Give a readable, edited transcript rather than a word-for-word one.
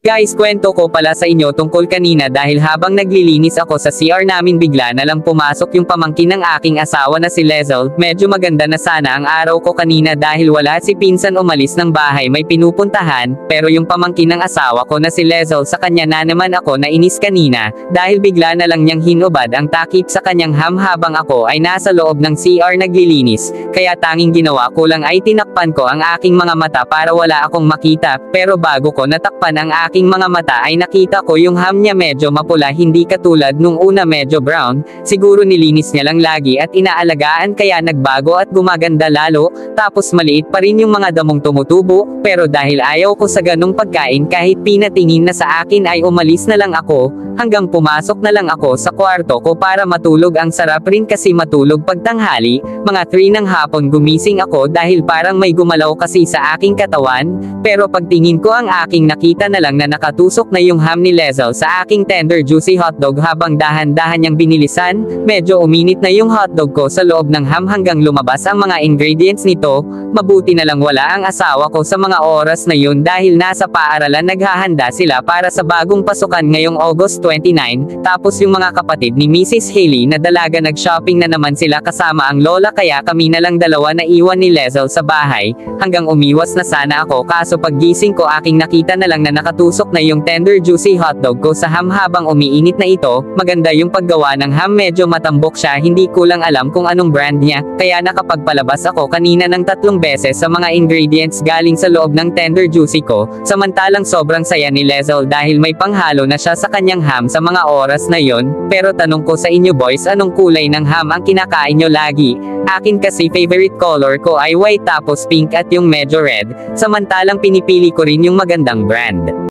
Guys, kwento ko pala sa inyo tungkol kanina dahil habang naglilinis ako sa CR namin bigla na lang pumasok yung pamangkin ng aking asawa na si Lezel. Medyo maganda na sana ang araw ko kanina dahil wala si pinsan umalis ng bahay may pinupuntahan, pero yung pamangkin ng asawa ko na si Lezel sa kanya na naman ako nainis kanina, dahil bigla na lang niyang hinubad ang takip sa kanyang ham habang ako ay nasa loob ng CR naglilinis, kaya tanging ginawa ko lang ay tinakpan ko ang aking mga mata para wala akong makita, pero bago ko natakpan ang aking mga mata ay nakita ko yung ham niya medyo mapula hindi katulad nung una medyo brown, siguro nilinis niya lang lagi at inaalagaan kaya nagbago at gumaganda lalo, tapos maliit pa rin yung mga damong tumutubo, pero dahil ayaw ko sa ganung pagkain kahit pinatingin na sa akin ay umalis na lang ako, hanggang pumasok na lang ako sa kwarto ko para matulog. Ang sarap rin kasi matulog pagtanghali, mga 3 ng hapon gumising ako dahil parang may gumalaw kasi sa aking katawan, pero pagtingin ko ang aking nakita na lang na nakatusok na yung ham ni Lezel sa aking tender juicy hotdog habang dahan-dahan niyang binilisan, medyo uminit na yung hotdog ko sa loob ng ham hanggang lumabas ang mga ingredients nito, mabuti na lang wala ang asawa ko sa mga oras na yun dahil nasa paaralan naghahanda sila para sa bagong pasukan ngayong August 29, tapos yung mga kapatid ni Mrs. Haley na dalaga nag-shopping na naman sila kasama ang lola kaya kami na lang dalawa na iwan ni Lezel sa bahay, hanggang umiwas na sana ako kaso paggising ko aking nakita na lang na nakatusok na yung tender juicy hotdog ko sa ham habang umiinit na ito, maganda yung paggawa ng ham medyo matambok siya hindi ko lang alam kung anong brand niya, kaya nakapagpalabas ako kanina ng 3 beses sa mga ingredients galing sa loob ng tender juicy ko, samantalang sobrang saya ni Lezel dahil may panghalo na siya sa kanyang ham sa mga oras na yon, pero tanong ko sa inyo boys anong kulay ng ham ang kinakain nyo lagi? Akin kasi favorite color ko ay white tapos pink at yung medyo red, samantalang pinipili ko rin yung magandang brand.